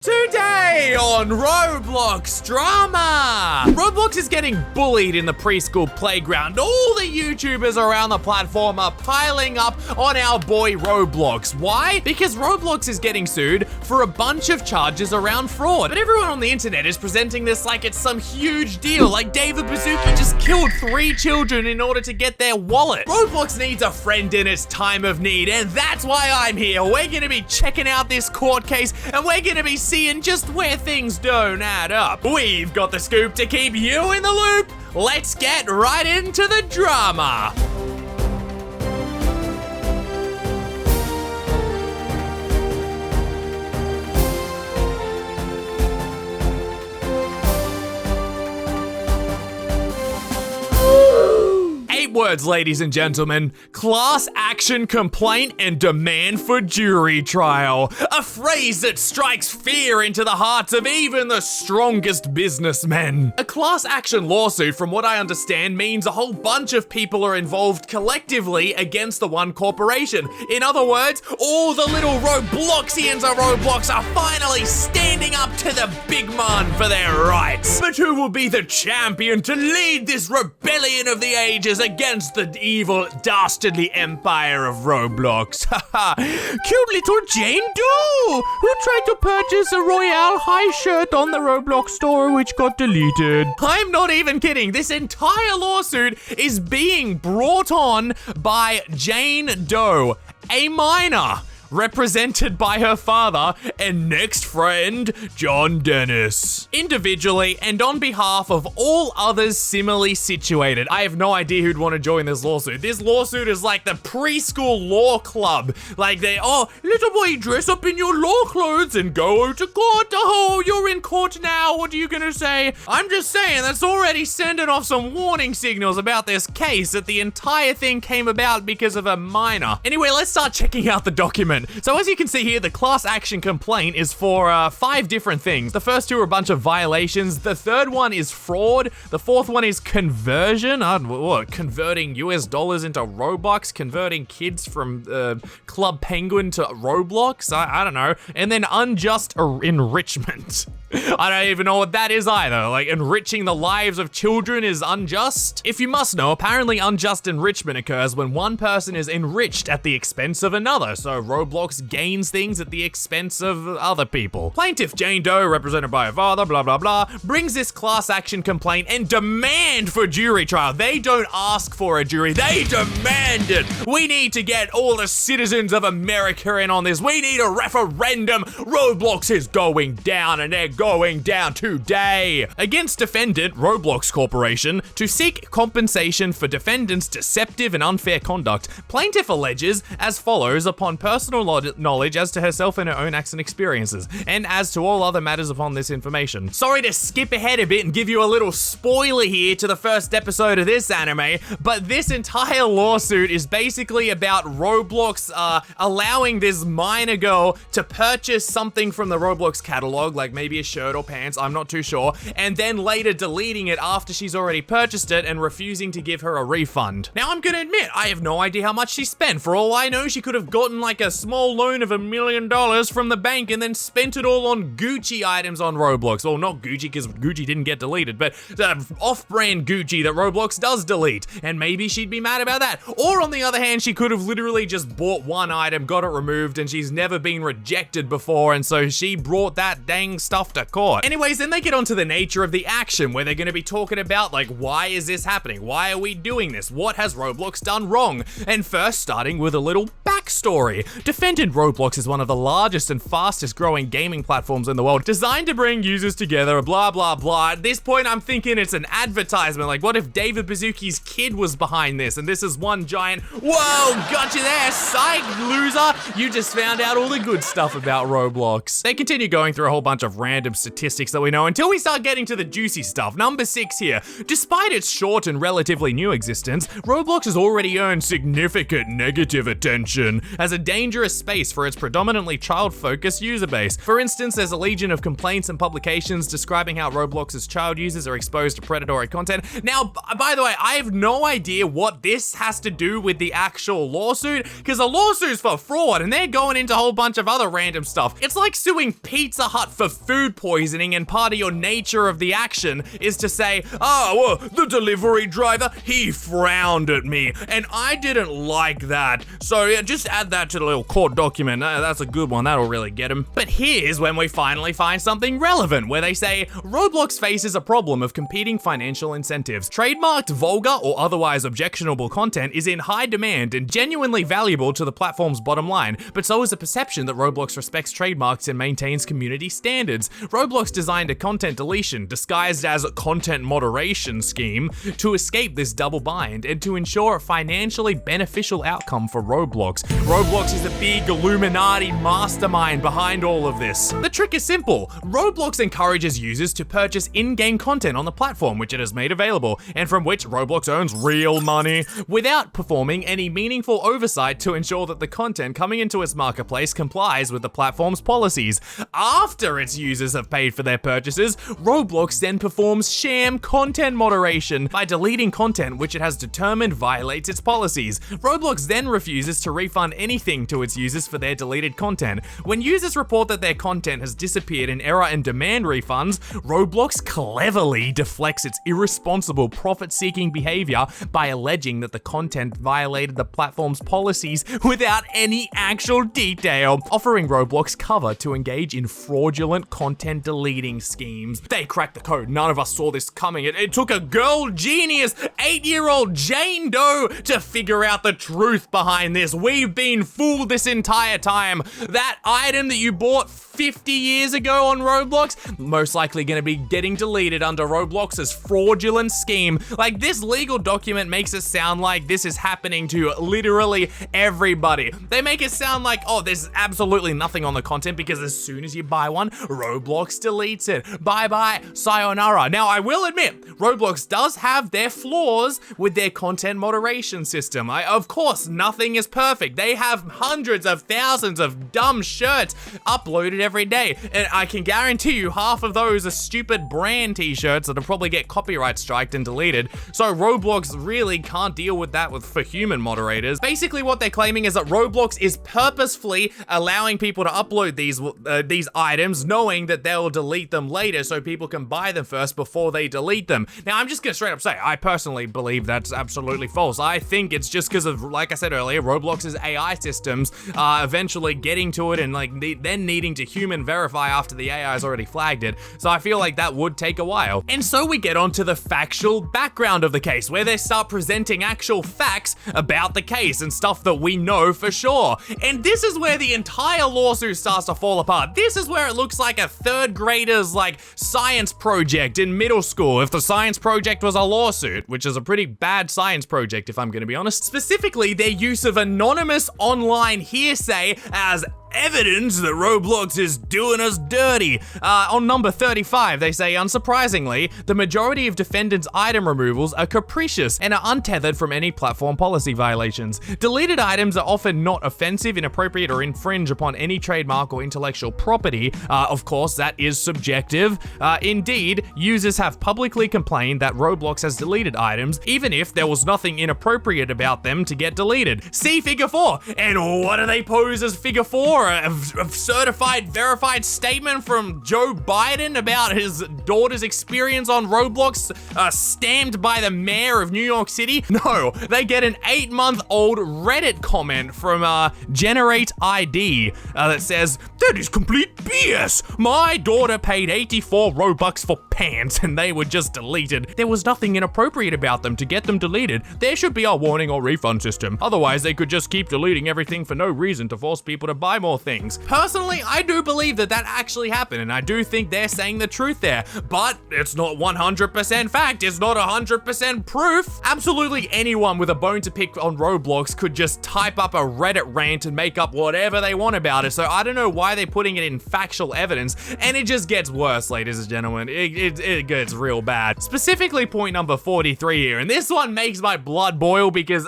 Today on Roblox Drama! Roblox is getting bullied in the preschool playground. All the YouTubers around the platform are piling up on our boy Roblox. Why? Because Roblox is getting sued for a bunch of charges around fraud. But everyone on the internet is presenting this like it's some huge deal, like David Baszucki just killed 3 children in order to get their wallet. Roblox needs a friend in its time of need, and that's why I'm here. We're gonna be checking out this court case, and we're gonna be seeing just where things don't add up. We've got the scoop to keep you in the loop. Let's get right into the drama. 8 words, ladies and gentlemen. Class action complaint and demand for jury trial. A phrase that strikes fear into the hearts of even the strongest businessmen. A class action lawsuit, from what I understand, means a whole bunch of people are involved collectively against the one corporation. In other words, all the little Robloxians of Roblox are finally standing up to the big man for their rights. But who will be the champion to lead this rebellion of the ages against the evil, dastardly empire of Roblox? Haha, cute little Jane Doe, who tried to purchase a Royale High shirt on the Roblox store, which got deleted. I'm not even kidding. This entire lawsuit is being brought on by Jane Doe, a minor, represented by her father and next friend, John Dennis. Individually and on behalf of all others similarly situated. I have no idea who'd want to join this lawsuit. This lawsuit is like the preschool law club. Like little boy, dress up in your law clothes and go to court. Oh, you're in court now. What are you gonna say? I'm just saying that's already sending off some warning signals about this case, that the entire thing came about because of a minor. Anyway, let's start checking out the document. So as you can see here, the class action complaint is for 5 different things. The first 2 are a bunch of violations. The third one is fraud. The fourth one is conversion. Converting US dollars into Robux, converting kids from Club Penguin to Roblox. I don't know. And then unjust enrichment. I don't even know what that is either. Like, enriching the lives of children is unjust? If you must know, apparently unjust enrichment occurs when one person is enriched at the expense of another. So Roblox gains things at the expense of other people. Plaintiff Jane Doe, represented by her father, blah, blah, blah, brings this class action complaint and demand for jury trial. They don't ask for a jury, they demand it. We need to get all the citizens of America in on this. We need a referendum. Roblox is going down, and they're going down today. Against defendant Roblox Corporation to seek compensation for defendant's deceptive and unfair conduct, plaintiff alleges as follows upon personal knowledge as to herself and her own acts and experiences, and as to all other matters upon this information. Sorry to skip ahead a bit and give you a little spoiler here to the first episode of this anime, but this entire lawsuit is basically about Roblox allowing this minor girl to purchase something from the Roblox catalog, like maybe a shirt or pants, I'm not too sure, and then later deleting it after she's already purchased it and refusing to give her a refund. Now, I'm gonna admit, I have no idea how much she spent. For all I know, she could have gotten like a small loan of $1 million from the bank and then spent it all on Gucci items on Roblox. Well, not Gucci, because Gucci didn't get deleted, but off-brand Gucci that Roblox does delete, and maybe she'd be mad about that. Or on the other hand, she could have literally just bought one item, got it removed, and she's never been rejected before, and so she brought that dang stuff to court. Anyways, then they get onto the nature of the action, where they're going to be talking about, like, why is this happening? Why are we doing this? What has Roblox done wrong? And first, starting with a little backstory. Defendant Roblox is one of the largest and fastest growing gaming platforms in the world, designed to bring users together, blah, blah, blah. At this point, I'm thinking it's an advertisement. Like, what if David Baszucki's kid was behind this, and this is one giant, whoa, got you there, psych, loser. You just found out all the good stuff about Roblox. They continue going through a whole bunch of random random statistics that we know until we start getting to the juicy stuff. Number 6 here. Despite its short and relatively new existence, Roblox has already earned significant negative attention as a dangerous space for its predominantly child-focused user base. For instance, there's a legion of complaints and publications describing how Roblox's child users are exposed to predatory content. Now, by the way, I have no idea what this has to do with the actual lawsuit, because the lawsuit's for fraud and they're going into a whole bunch of other random stuff. It's like suing Pizza Hut for food poisoning, and part of your nature of the action is to say, oh, well, the delivery driver, he frowned at me and I didn't like that. So yeah, just add that to the little court document. That's a good one, that'll really get him. But here's when we finally find something relevant, where they say, Roblox faces a problem of competing financial incentives. Trademarked, vulgar, or otherwise objectionable content is in high demand and genuinely valuable to the platform's bottom line, but so is the perception that Roblox respects trademarks and maintains community standards. Roblox designed a content deletion, disguised as a content moderation scheme, to escape this double bind and to ensure a financially beneficial outcome for Roblox. Roblox is a big Illuminati mastermind behind all of this. The trick is simple. Roblox encourages users to purchase in-game content on the platform which it has made available, and from which Roblox earns real money, without performing any meaningful oversight to ensure that the content coming into its marketplace complies with the platform's policies. After its users have paid for their purchases, Roblox then performs sham content moderation by deleting content which it has determined violates its policies. Roblox then refuses to refund anything to its users for their deleted content. When users report that their content has disappeared in error and demand refunds, Roblox cleverly deflects its irresponsible profit-seeking behavior by alleging that the content violated the platform's policies without any actual detail, offering Roblox cover to engage in fraudulent content deleting schemes. They cracked the code. None of us saw this coming. It took a girl genius, 8-year-old Jane Doe, to figure out the truth behind this. We've been fooled this entire time. That item that you bought 50 years ago on Roblox, most likely going to be getting deleted under Roblox's fraudulent scheme. Like, this legal document makes it sound like this is happening to literally everybody. They make it sound like, oh, there's absolutely nothing on the content because as soon as you buy one, Roblox deletes it. Bye-bye, sayonara. Now, I will admit, Roblox does have their flaws with their content moderation system. Of course, nothing is perfect. They have hundreds of thousands of dumb shirts uploaded every day, and I can guarantee you half of those are stupid brand t-shirts that'll probably get copyright striked and deleted. So Roblox really can't deal with that for human moderators. Basically what they're claiming is that Roblox is purposefully allowing people to upload these items knowing that they'll delete them later so people can buy them first before they delete them. Now I'm just gonna straight up say, I personally believe that's absolutely false. I think it's just because of, like I said earlier, Roblox's AI systems eventually getting to it and like then needing to human verify after the AI has already flagged it. So I feel like that would take a while. And so we get onto the factual background of the case, where they start presenting actual facts about the case and stuff that we know for sure. And this is where the entire lawsuit starts to fall apart. This is where it looks like a third grader's like science project in middle school if the science project was a lawsuit, which is a pretty bad science project if I'm gonna be honest. Specifically, their use of anonymous online hearsay as evidence that Roblox is doing us dirty. On number 35, they say, unsurprisingly, the majority of defendants' item removals are capricious and are untethered from any platform policy violations. Deleted items are often not offensive, inappropriate, or infringe upon any trademark or intellectual property. Of course, that is subjective. Indeed, users have publicly complained that Roblox has deleted items, even if there was nothing inappropriate about them to get deleted. See Figure 4. And what do they pose as Figure 4? A certified, verified statement from Joe Biden about his daughter's experience on Roblox, stamped by the mayor of New York City? No, they get an 8-month-old Reddit comment from Generate ID that says, "That is complete BS. My daughter paid 84 Robux for pants and they were just deleted. There was nothing inappropriate about them to get them deleted. There should be a warning or refund system. Otherwise, they could just keep deleting everything for no reason to force people to buy more more things. Personally, I do believe that actually happened, and I do think they're saying the truth there, but it's not 100% fact, it's not 100% proof. Absolutely anyone with a bone to pick on Roblox could just type up a Reddit rant and make up whatever they want about it, so I don't know why they're putting it in factual evidence, and it just gets worse, ladies and gentlemen. It gets real bad. Specifically point number 43 here, and this one makes my blood boil because,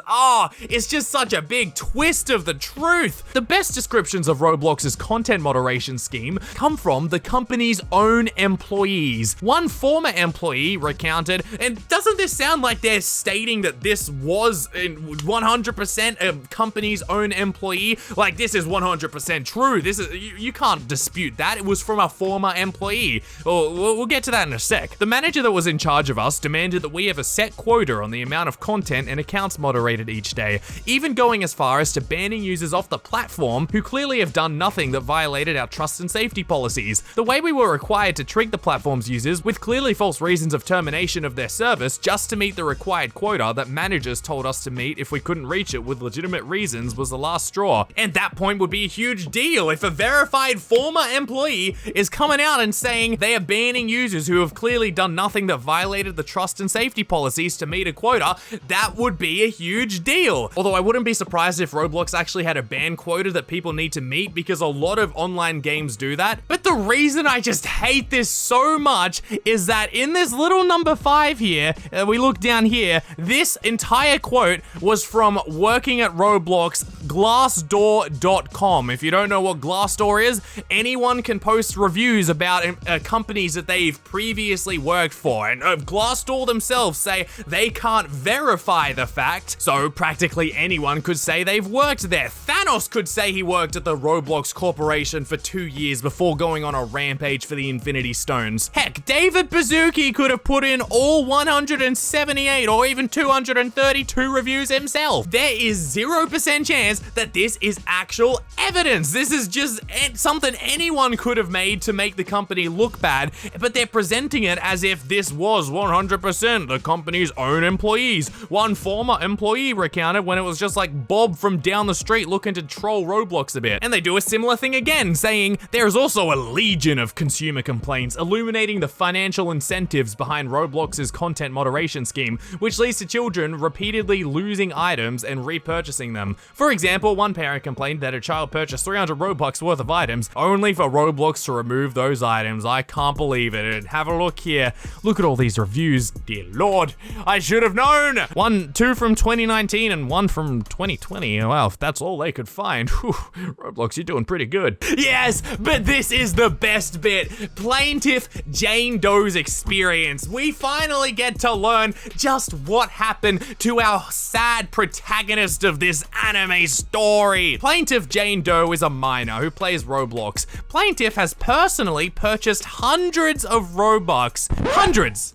it's just such a big twist of the truth. The best descriptions of Roblox's content moderation scheme come from the company's own employees. One former employee recounted, and doesn't this sound like they're stating that this was 100% a company's own employee? Like, this is 100% true. This is, you can't dispute that. It was from a former employee. We'll get to that in a sec. The manager that was in charge of us demanded that we have a set quota on the amount of content and accounts moderated each day, even going as far as to banning users off the platform who clearly have done nothing that violated our trust and safety policies. The way we were required to treat the platform's users with clearly false reasons of termination of their service just to meet the required quota that managers told us to meet if we couldn't reach it with legitimate reasons was the last straw. And that point would be a huge deal if a verified former employee is coming out and saying they are banning users who have clearly done nothing that violated the trust and safety policies to meet a quota. That would be a huge deal. Although I wouldn't be surprised if Roblox actually had a ban quota that people need to meet, because a lot of online games do that. But the reason I just hate this so much is that in this little number 5 here, we look down here, this entire quote was from working at Roblox Glassdoor.com. If you don't know what Glassdoor is, anyone can post reviews about companies that they've previously worked for, and Glassdoor themselves say they can't verify the fact, so practically anyone could say they've worked there. Thanos could say he worked at the Roblox Corporation for 2 years before going on a rampage for the Infinity Stones. Heck, David Baszucki could have put in all 178 or even 232 reviews himself. There is 0% chance that this is actual evidence. This is just something anyone could have made to make the company look bad, but they're presenting it as if this was 100% the company's own employees. One former employee recounted when it was just like Bob from down the street looking to troll Roblox a bit. And they do a similar thing again, saying there is also a legion of consumer complaints illuminating the financial incentives behind Roblox's content moderation scheme, which leads to children repeatedly losing items and repurchasing them. For example, one parent complained that a child purchased 300 Robux worth of items only for Roblox to remove those items. I can't believe it. And have a look here. Look at all these reviews. Dear Lord, I should have known. Two from 2019 and one from 2020. Wow, if that's all they could find. Whew, Roblox, you're doing pretty good. Yes, but this is the best bit. Plaintiff Jane Doe's experience. We finally get to learn just what happened to our sad protagonist of this anime story. Plaintiff Jane Doe is a minor who plays Roblox. Plaintiff has personally purchased hundreds of Robux. Hundreds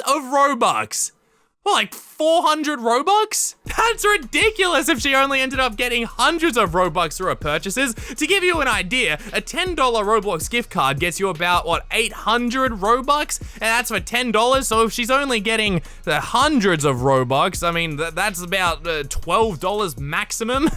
of Robux. Well, like 400 Robux? That's ridiculous if she only ended up getting hundreds of Robux through her purchases. To give you an idea, a $10 Roblox gift card gets you about, 800 Robux? And that's for $10, so if she's only getting hundreds of Robux, I mean, that's about $12 maximum.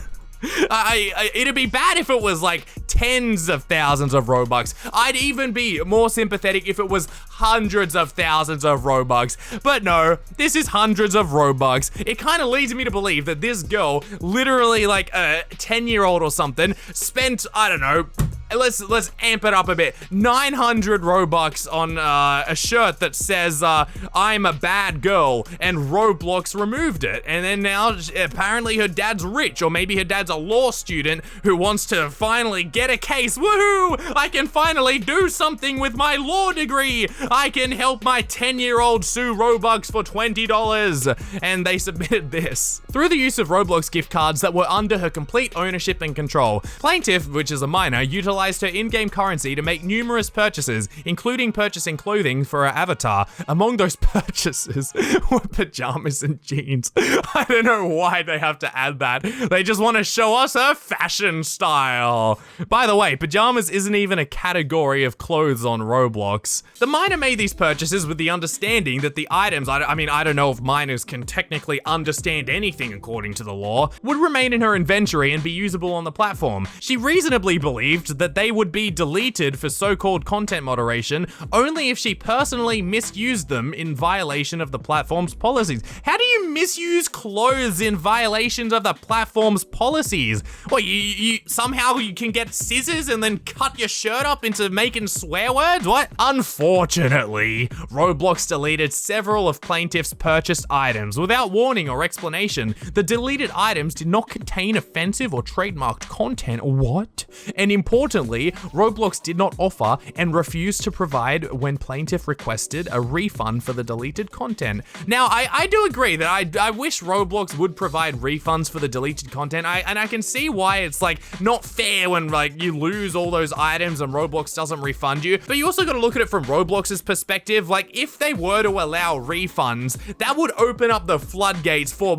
It'd be bad if it was like tens of thousands of Robux. I'd even be more sympathetic if it was hundreds of thousands of Robux. But no, this is hundreds of Robux. It kind of leads me to believe that this girl, literally like a 10-year-old or something, spent, I don't know, let's amp it up a bit. 900 Robux on a shirt that says, I'm a bad girl, and Roblox removed it. And then now, apparently her dad's rich, or maybe her dad's a law student who wants to finally get a case. Woohoo! I can finally do something with my law degree. I can help my 10-year-old sue Robux for $20. And they submitted this. Through the use of Roblox gift cards that were under her complete ownership and control, Plaintiff, which is a minor, utilized utilized her in-game currency to make numerous purchases, including purchasing clothing for her avatar. Among those purchases were pajamas and jeans. I don't know why they have to add that. They just want to show us her fashion style. By the way, pajamas isn't even a category of clothes on Roblox. The miner made these purchases with the understanding that the items, I mean, I don't know if miners can technically understand anything according to the law, would remain in her inventory and be usable on the platform. She reasonably believed that they would be deleted for so-called content moderation only if she personally misused them in violation of the platform's policies. How do you misuse clothes in violations of the platform's policies? What, you somehow you can get scissors and then cut your shirt up into making swear words? What? Unfortunately, Roblox deleted several of plaintiff's purchased items without warning or explanation. The deleted items did not contain offensive or trademarked content. What? And importantly, Roblox did not offer and refused to provide when plaintiff requested a refund for the deleted content. Now, I do agree that I wish Roblox would provide refunds for the deleted content. And I can see why it's like not fair when like you lose all those items and Roblox doesn't refund you. But you also got to look at it from Roblox's perspective. Like if they were to allow refunds, that would open up the floodgates for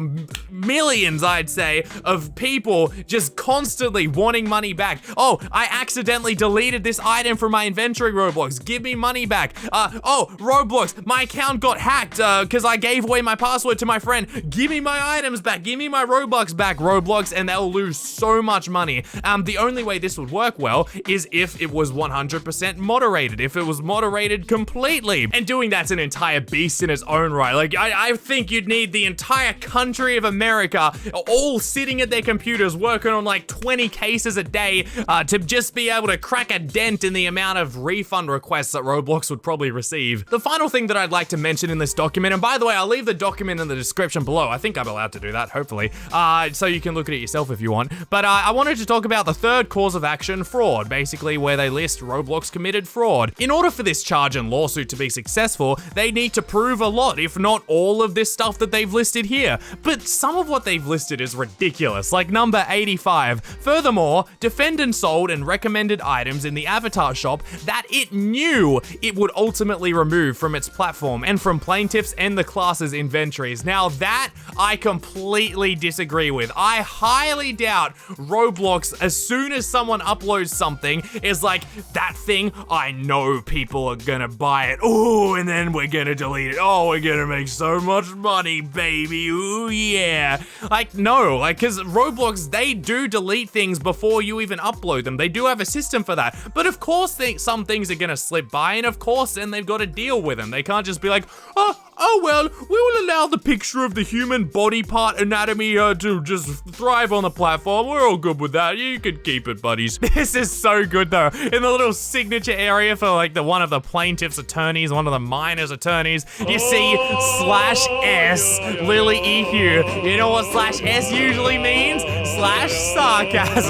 millions, I'd say, of people just constantly wanting money back. Oh, I accidentally deleted this item from my inventory, Roblox. Give me money back. Oh, Roblox, my account got hacked because I gave away my password to my friend. Give me my items back. Give me my Robux back, Roblox, and they'll lose so much money. The only way this would work well is if it was 100% moderated, if it was moderated completely. And doing that's an entire beast in its own right. Like, I think you'd need the entire country of America all sitting at their computers working on like 20 cases a day to just be able to crack a dent in the amount of refund requests that Roblox would probably receive. The final thing that I'd like to mention in this document, and by the way, I'll leave the document in the description below. I think I'm allowed to do that, hopefully, so you can look at it yourself if you want. But I wanted to talk about the third cause of action, fraud, basically where they list Roblox committed fraud. In order for this charge and lawsuit to be successful, they need to prove a lot, if not all of this stuff that they've listed here. But some of what they've listed is ridiculous, like number 85. Furthermore, defendant sold and recommended items in the avatar shop that it knew it would ultimately remove from its platform and from plaintiffs and the class's inventories. Now that I completely disagree with. I highly doubt Roblox, as soon as someone uploads something, is like, that thing, I know people are gonna buy it. Ooh, and then we're gonna delete it. Oh, we're gonna make so much money, baby. Ooh, yeah. Like, no, like, because Roblox, they do delete things before you even upload them. They do have a system for that. But of course, some things are gonna slip by, and of course, then they've got to deal with them. They can't just be like, oh well, we will allow the picture of the human body part anatomy to just thrive on the platform. We're all good with that. You can keep it, buddies. This is so good though. In the little signature area for like one of the plaintiff's attorneys, one of the miner's attorneys, you see /S Lily Ehue. You know what /S usually means? /sarcasm.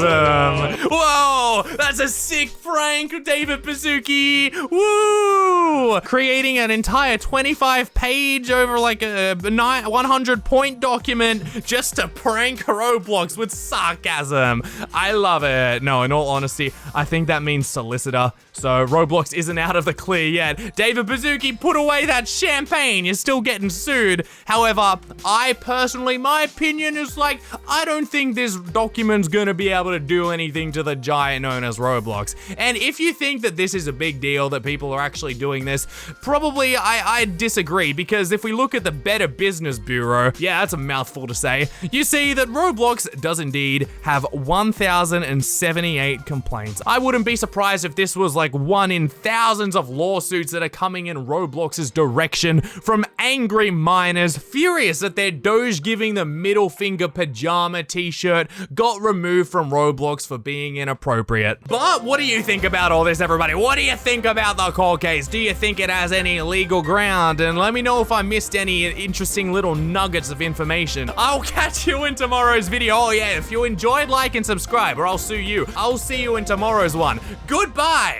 Whoa, that's a sick prank, David Baszucki. Woo! Creating an entire 25-page over like a 100-point document just to prank Roblox with sarcasm. I love it. No, in all honesty, I think that means solicitor. So Roblox isn't out of the clear yet. David Baszucki, put away that champagne. You're still getting sued. However, I personally, my opinion is like, I don't think this document's gonna be able to do anything to the giant known as Roblox. And if you think that this is a big deal, that people are actually doing this, probably I disagree, because if we look at the Better Business Bureau, yeah, that's a mouthful to say, you see that Roblox does indeed have 1,078 complaints. I wouldn't be surprised if this was like one in thousands of lawsuits that are coming in Roblox's direction from angry miners furious that their Doge giving the middle finger pajama t-shirt got removed from Roblox for being inappropriate. But what do you think about all this, everybody? What do you think about the court case? Do you think it has any legal ground? And let me know if I missed any interesting little nuggets of information. I'll catch you in tomorrow's video. Oh yeah, if you enjoyed, like and subscribe, or I'll sue you. I'll see you in tomorrow's one. Goodbye!